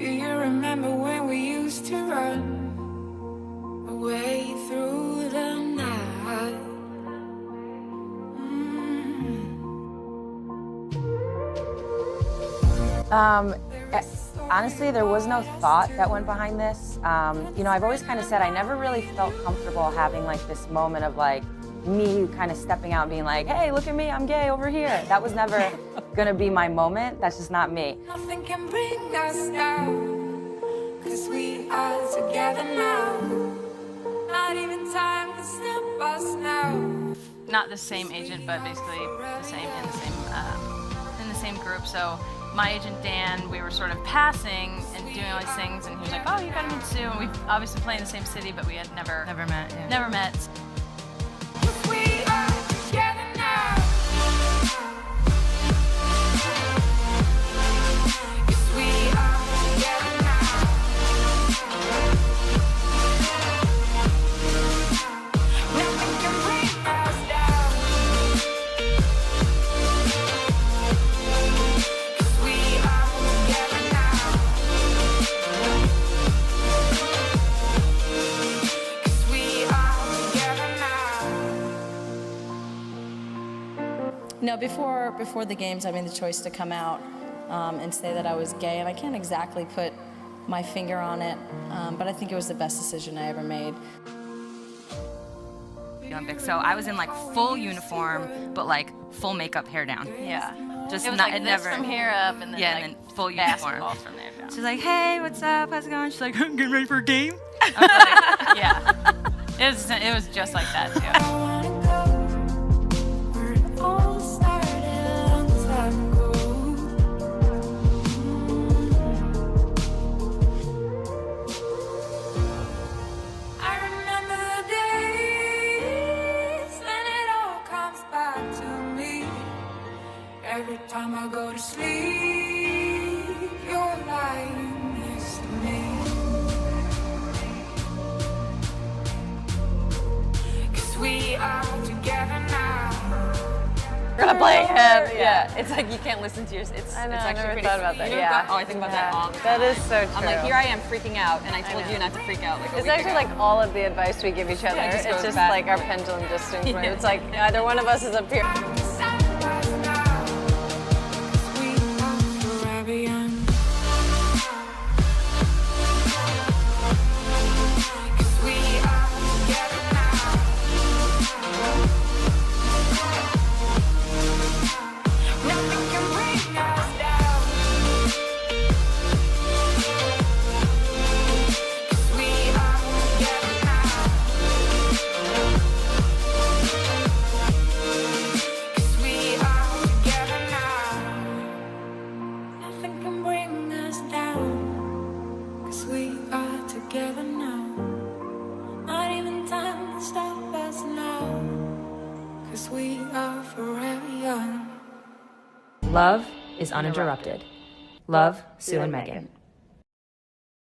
Do you remember when we used to run away through the night? Honestly, there was no thought that went behind this. You know, I've always kind of said I never really felt comfortable having like this moment of like me kind of stepping out and being like, hey, look at me, I'm gay over here. That was never gonna be my moment. That's just not me. Nothing can bring us down, 'cause we are together now. Not even time to stop us now. Not the same agent, but basically the same in the same group. So my agent Dan, we were sort of passing and doing all these things, and he was like, "Oh, you gotta meet Sue." And we obviously play in the same city, but we had never met. Yeah. Never met. 'Cause we are together now. 'Cause we are together now. Nothing can bring us down. 'Cause we are together now. 'Cause we are together now. No, before the games, I made the choice to come out and say that I was gay, and I can't exactly put my finger on it, but I think it was the best decision I ever made. Olympics, so I was in like full uniform, but like full makeup, hair down. Yeah. Just It was not like it this never from here up, and then yeah, like and then full uniform. basketball from there down. She's like, hey, what's up? How's it going? She's like, I'm getting ready for a game. I was like, yeah. It was just like that too. I wanna go where it all started a long time ago. I remember the days when it all comes back to me. Every time I go to sleep, you're lying next to me. 'Cause we are together now. We're gonna play him. Yeah. It's like you can't listen to your. It's I know, it's I actually never pretty. thought about that. You never Yeah. thought- oh, I think about that all the time. That is so true. I'm like, here I am freaking out, and I told you not to freak out. Like, It's actually like all of the advice we give each other. it just It's goes just back. like our pendulum just swings. Right? It's like either one of us is up here. We are forever young. 'Cause we are together now. Nothing can bring us down. 'Cause we are together now. 'Cause we are together now. Nothing can bring us down. 'Cause we are together now. Not even time to stop us now. 'Cause we are forever young. Love is uninterrupted. Love, Sue and Megan.